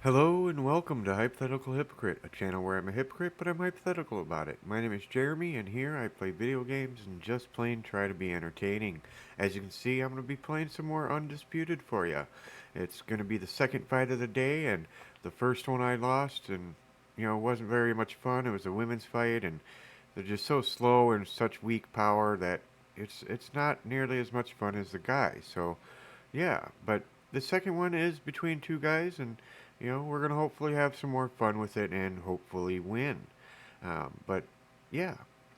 Hello and welcome to Hypothetical Hypocrite, a channel where I'm a hypocrite but I'm hypothetical about it. My name is Jeremy and here I play video games and just plain try to be entertaining. As you can see, I'm going to be playing some more Undisputed for you. It's going to be the second fight of the day, and the first one I lost, and it wasn't very much fun. It was a women's fight and they're just so slow and such weak power that it's not nearly as much fun as the guys. So yeah, but the second one is between two guys, and we're gonna hopefully have some more fun with it and hopefully win. But yeah,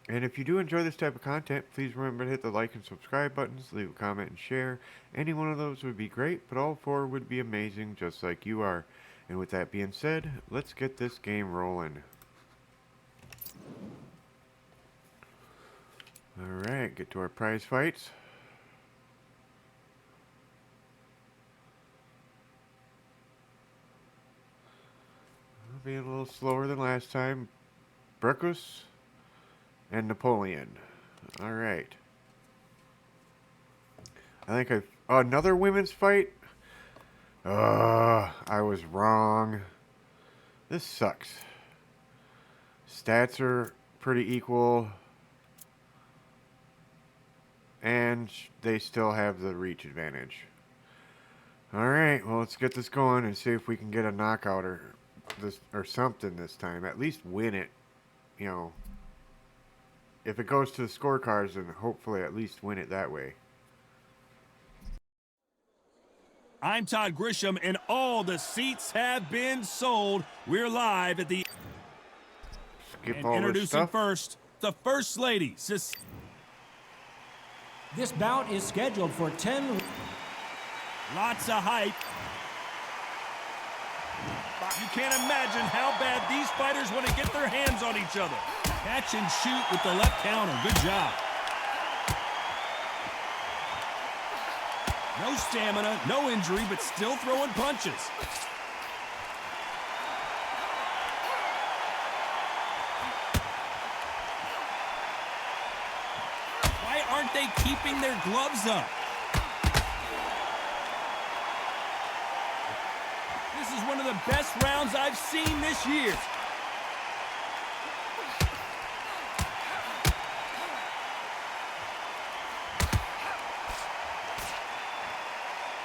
and if you do enjoy this type of content, please remember to hit the like and subscribe buttons, leave a comment and share. Any one of those would be great, but all four would be amazing, just like you are. And with that being said, let's get this game rolling. Alright, get to our prize fights. Being a little slower than last time. Braekhus and Napoleon. Alright. I think another women's fight? I was wrong. This sucks. Stats are pretty equal. And they still have the reach advantage. Alright, well, let's get this going and see if we can get a knockout or something this time. At least win it. If it goes to the scorecards, then hopefully at least win it that way. I'm Todd Grisham, and all the seats have been sold. We're live at the... Skip and all this introducing stuff. first, the First Lady, This bout is scheduled for 10. Lots of hype. You can't imagine how bad these fighters want to get their hands on each other. Catch and shoot with the left counter. Good job. No stamina, no injury, but still throwing punches. Why aren't they keeping their gloves up? This is one of the best rounds I've seen this year.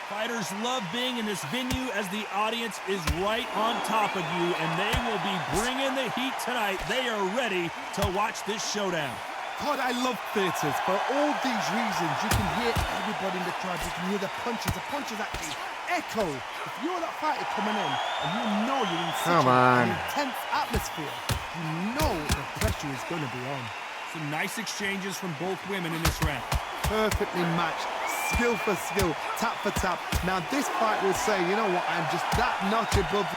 Fighters love being in this venue as the audience is right on top of you, and they will be bringing the heat tonight. They are ready to watch this showdown. God, I love theatres. For all these reasons, you can hear everybody in the crowd. You can hear the punches actually echo. If you're that fighter coming in and you know you're in such an intense atmosphere, you know the pressure is going to be on. Some nice exchanges from both women in this round. Perfectly matched, skill for skill, tap for tap. Now this fight will say, you know what, I'm just that notch above.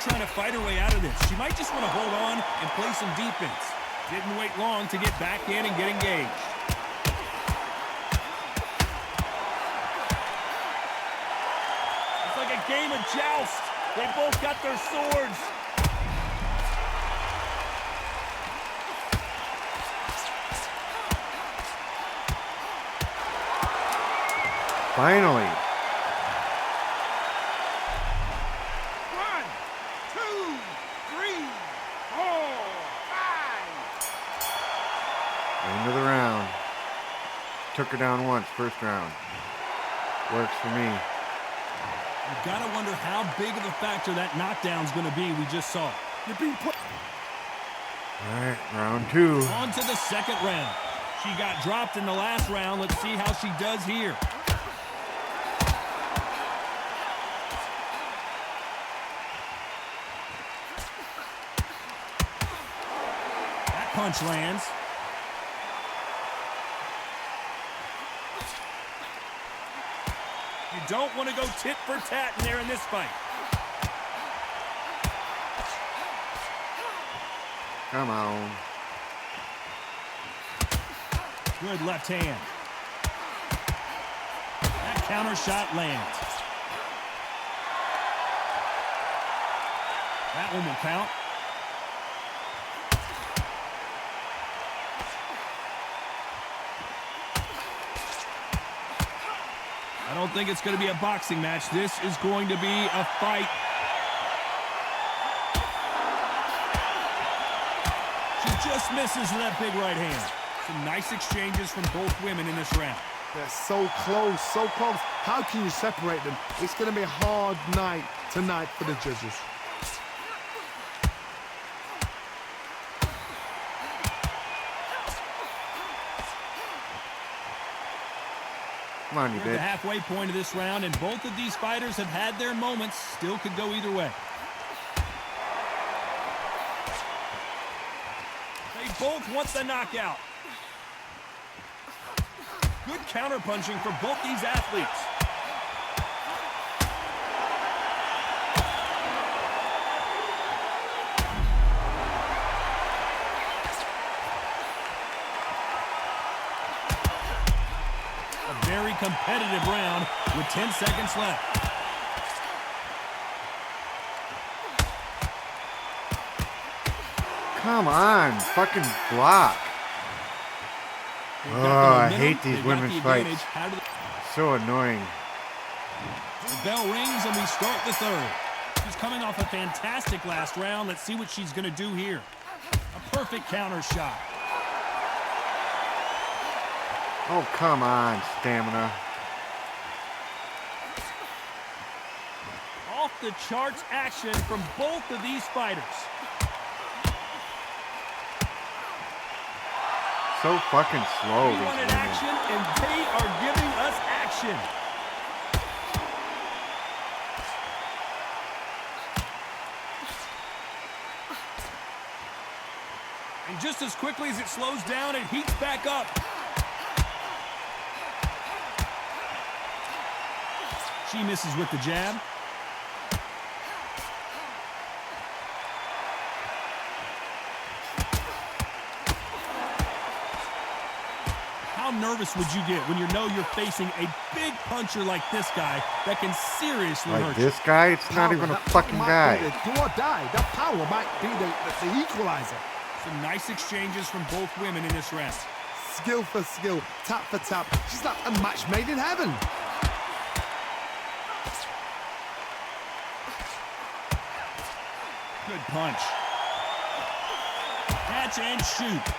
Trying to fight her way out of this. She might just want to hold on and play some defense. Didn't wait long to get back in and get engaged. It's like a game of joust. They both got their swords. Finally. End of the round. Took her down once, first round. Works for me. You gotta wonder how big of a factor that knockdown's gonna be we just saw. You're being put. Alright, round two. On to the second round. She got dropped in the last round. Let's see how she does here. That punch lands. You don't want to go tit for tat in there in this fight. Come on. Good left hand. That counter shot lands. That one will count. I don't think it's going to be a boxing match. This is going to be a fight. She just misses with that big right hand. Some nice exchanges from both women in this round. They're so close, so close. How can you separate them? It's going to be a hard night tonight for the judges. Come on, you We're at the bitch. halfway point of this round, and both of these fighters have had their moments. Still could go either way. They both want the knockout. Good counterpunching for both these athletes. A very competitive round with 10 seconds left. Come on, fucking block. They've Oh, got I the hate momentum, these they've got women's the fights. advantage. How do So annoying. The bell rings and we start the third. She's coming off a fantastic last round. Let's see what she's going to do here. A perfect counter shot. Oh, come on, stamina. Off the charts action from both of these fighters. So fucking slow, We these wanted women. action, and they are giving us action. And just as quickly as it slows down, it heats back up. She misses with the jab. How nervous would you get when you know you're facing a big puncher like this guy that can seriously Like hurt this guy? It's not Power, even a that fucking might guy. be the do or die. That power might be the equalizer. you? Some nice exchanges from both women in this round. Skill for skill, tap for tap. She's like a match made in heaven. Good punch. Catch and shoot.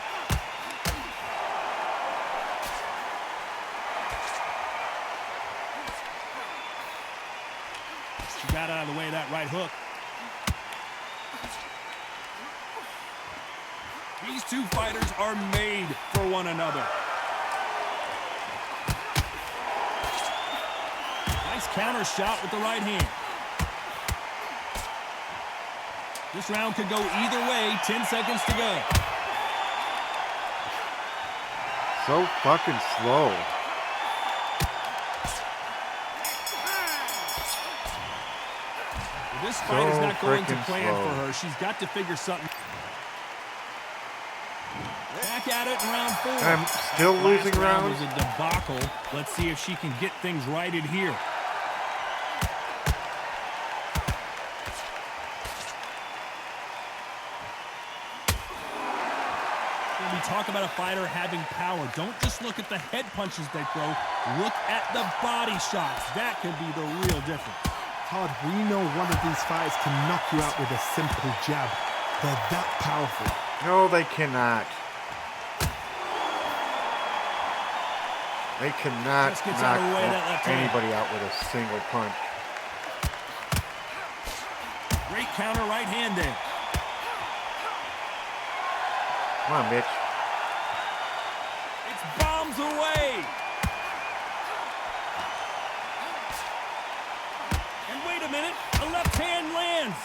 She got out of the way of that right hook. These two fighters are made for one another. Nice counter shot with the right hand. This round could go either way. 10 seconds to go. So fucking slow. This fight is not going to freaking plan slow. for her. She's got to figure something. Back at it in round 4. I'm still Last losing round rounds. was a debacle. Let's see if she can get things righted here. When we talk about a fighter having power, don't just look at the head punches they throw. Look at the body shots. That can be the real difference. Todd, we know one of these fighters can knock you out with a simple jab. They're that powerful. No, they cannot. They cannot Just gets out knock of the way of that left hand. anybody out with a single punch. Great counter right hand there. Come on, bitch. It's bombs away. And wait a minute, a left hand lands.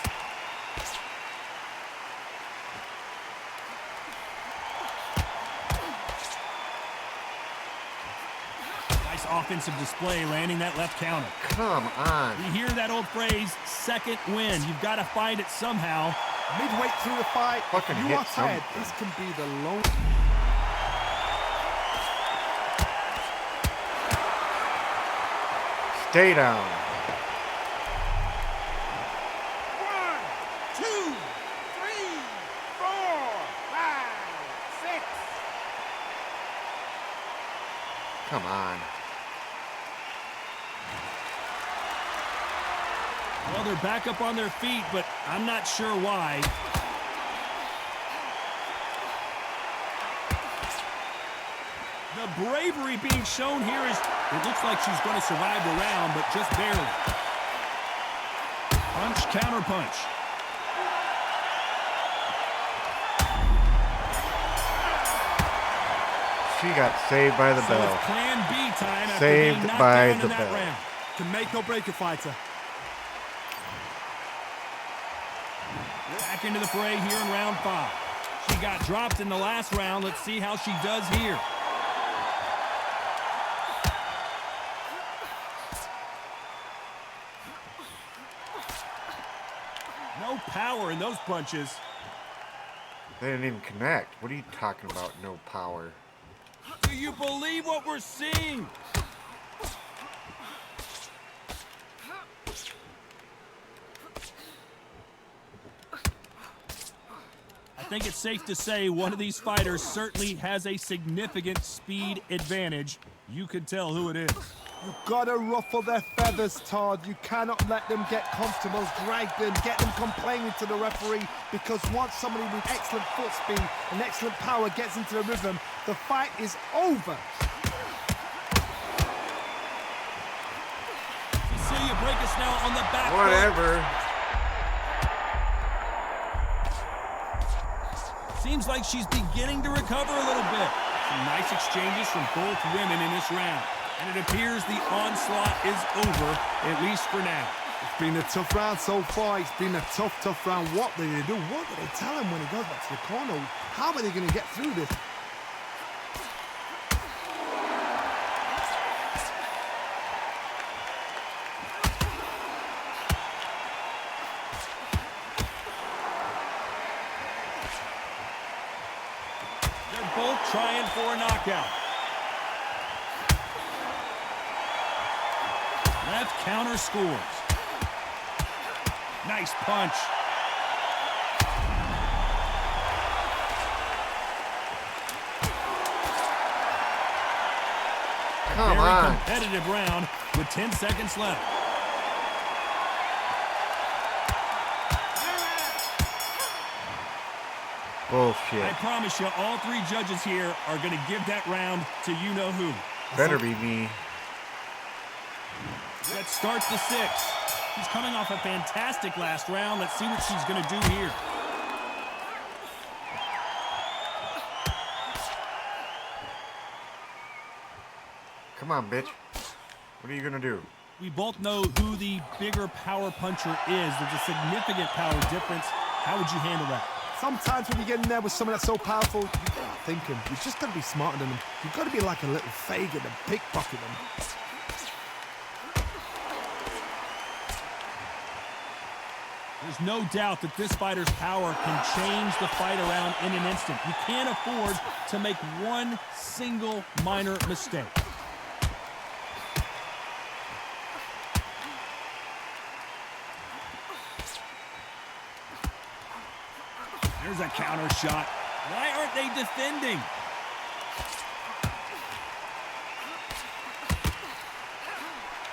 Nice offensive display, landing that left counter. Come on. We hear that old phrase, second win. You've got to find it somehow. Midway through the fight, Fucking if you hit are tired, something. this can be the long. Stay down. 1, 2, 3, 4, 5, 6. Come on. Well, they're back up on their feet, but I'm not sure why. The bravery being shown here is, it looks like she's going to survive the round, but just barely. Punch, counter punch. She got saved by the So bell. it's plan B time after Saved being knocked by down the in that bell. round. Can make or break a fighter. Back into the fray here in round 5. She got dropped in the last round. Let's see how she does here. No power in those punches. They didn't even connect. What are you talking about? No power. Do you believe what we're seeing? I think it's safe to say one of these fighters certainly has a significant speed advantage. You can tell who it is. You've got to ruffle their feathers, Todd. You cannot let them get comfortable, drag them, get them complaining to the referee, because once somebody with excellent foot speed and excellent power gets into the rhythm, the fight is over. Cecilia Braekhus now on the back foot. Whatever. Seems like she's beginning to recover a little bit. Some nice exchanges from both women in this round. And it appears the onslaught is over, at least for now. It's been a tough round so far. It's been a tough round. What do they do? What do they tell him when he goes back to the corner? How are they going to get through this? They're both trying for a knockout. Left counter scores. Nice punch. Come Very on. competitive round with 10 seconds left. Bullshit. I promise you, all 3 judges here are going to give that round to you-know-who. Better be me. Let's start the 6th. She's coming off a fantastic last round. Let's see what she's going to do here. Come on, bitch. What are you gonna do? We both know who the bigger power puncher is. There's a significant power difference. How would you handle that? Sometimes when you get in there with someone that's so powerful, you've got to think him. You've just got to be smarter than them. You've got to be like a little Fagin and pickpocket them. There's no doubt that this fighter's power can change the fight around in an instant. You can't afford to make one single minor mistake. There's a counter shot. Why aren't they defending?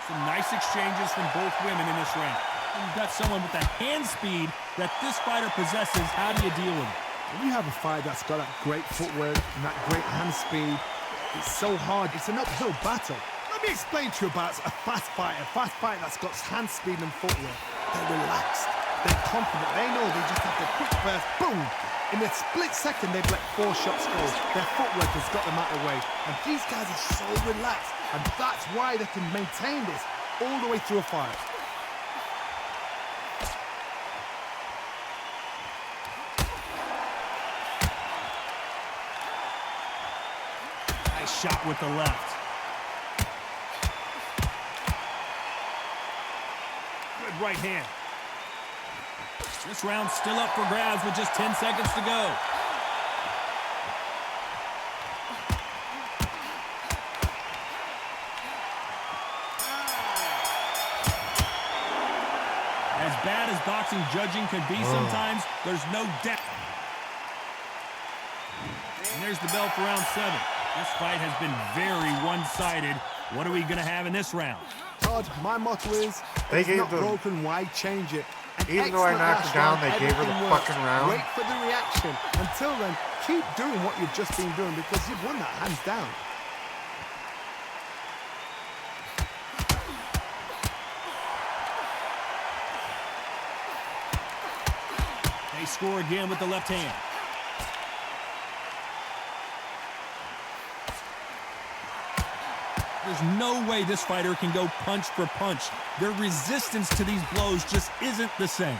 Some nice exchanges from both women in this round. You've got someone with the hand speed that this fighter possesses. How do you deal with it? When you have a fighter that's got that great footwork and that great hand speed, it's so hard. It's an uphill battle. Let me explain to you about a fast fighter that's got hand speed and footwork. They're relaxed. They're confident. They know they just have to quick burst, boom. In a split second, they've let 4 shots go. Their footwork has got them out of the way. And these guys are so relaxed. And that's why they can maintain this all the way through a fight. Nice shot with the left. Good right hand. This round's still up for grabs with just 10 seconds to go. As bad as boxing judging can be sometimes, there's no doubt. And there's the bell for round 7. This fight has been very one-sided. What are we going to have in this round? Todd, my motto is, They if it's gave not them- broken, why change it? An Even though I excellent knocked last her down, round, they gave her the everything worked. fucking round. Wait for the reaction. Until then, keep doing what you've just been doing because you've won that hands down. They score again with the left hand. There's no way this fighter can go punch for punch. Their resistance to these blows just isn't the same.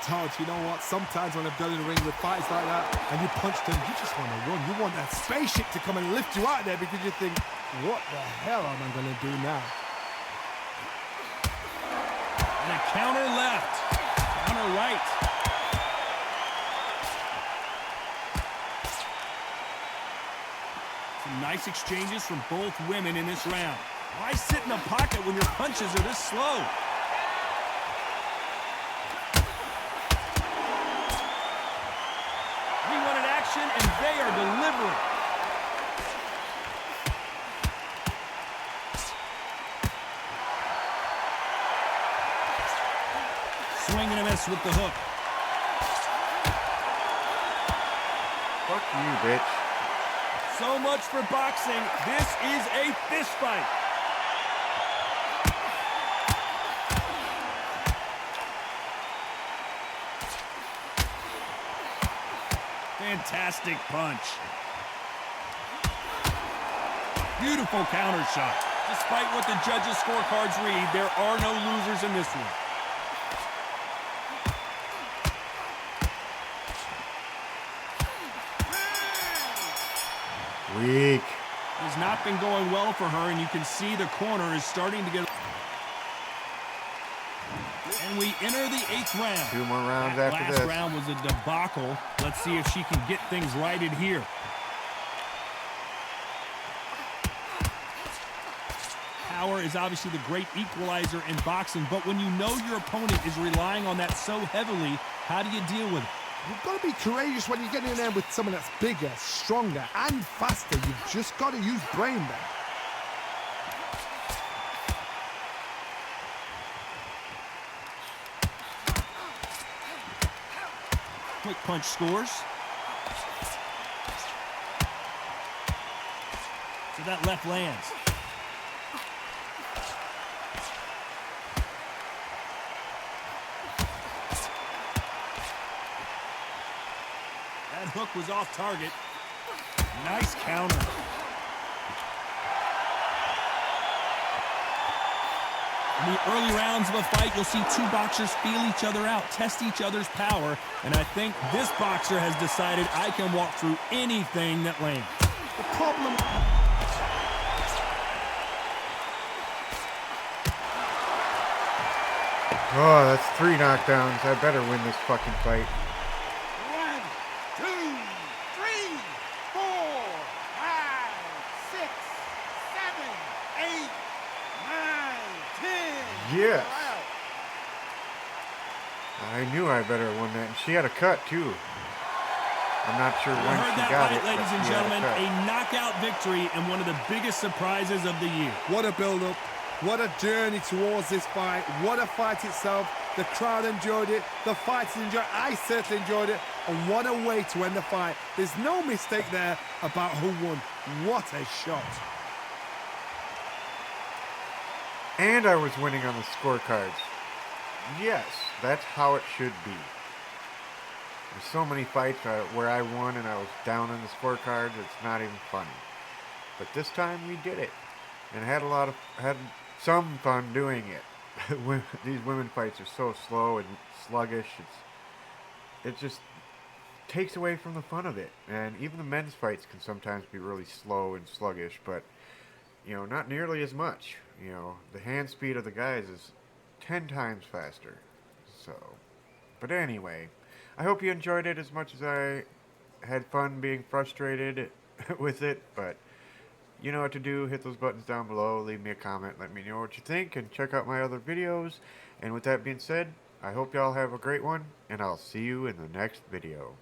Todd, you know what? Sometimes when I've done in the ring with fights like that and you punch them, you just want to run. You want that spaceship to come and lift you out there because you think, what the hell am I going to do now? And a counter left. Counter right. Some nice exchanges from both women in this round. Why sit in the pocket when your punches are this slow? We wanted action, and they are delivering. Swing and a miss with the hook. Fuck you, bitch. So much for boxing. This is a fist fight. Fantastic punch. Beautiful counter shot. Despite what the judges' scorecards read, there are no losers in this one. Weak. It has not been going well for her, and you can see the corner is starting to get... And we enter the 8th round. 2 more rounds That after last this. round was a debacle. Let's see if she can get things righted here. Power is obviously the great equalizer in boxing, but when you know your opponent is relying on that so heavily, how do you deal with it? You've got to be courageous when you get in there with someone that's bigger, stronger, and faster. You've just got to use brain there. Quick punch scores. So that left lands. That hook was off target. Nice counter. In the early rounds of a fight, you'll see two boxers feel each other out, test each other's power, and I think this boxer has decided I can walk through anything that lands. The problem... Oh, that's 3 knockdowns. I better win this fucking fight. 1, 2, 3, 4, 5, 6, 7, 8, 9, 10. Yes. Wow. I knew I better have won that. And she had a cut, too. I'm not sure You when heard she that got right, it, ladies but and she had gentlemen. cut. A knockout victory and one of the biggest surprises of the year. What a build-up. What a journey towards this fight. What a fight itself. The crowd enjoyed it. The fighters enjoyed it. I certainly enjoyed it. And what a way to end the fight. There's no mistake there about who won. What a shot. And I was winning on the scorecards. Yes, that's how it should be. There's so many fights where I won and I was down on the scorecards, it's not even funny. But this time we did it. And had some fun doing it. These women fights are so slow and sluggish. It just takes away from the fun of it. And even the men's fights can sometimes be really slow and sluggish, but you know, not nearly as much. You know, the hand speed of the guys is 10 times faster. So, but anyway, I hope you enjoyed it as much as I had fun being frustrated with it, but you know what to do. Hit those buttons down below, leave me a comment, let me know what you think, and check out my other videos. And with that being said, I hope y'all have a great one, and I'll see you in the next video.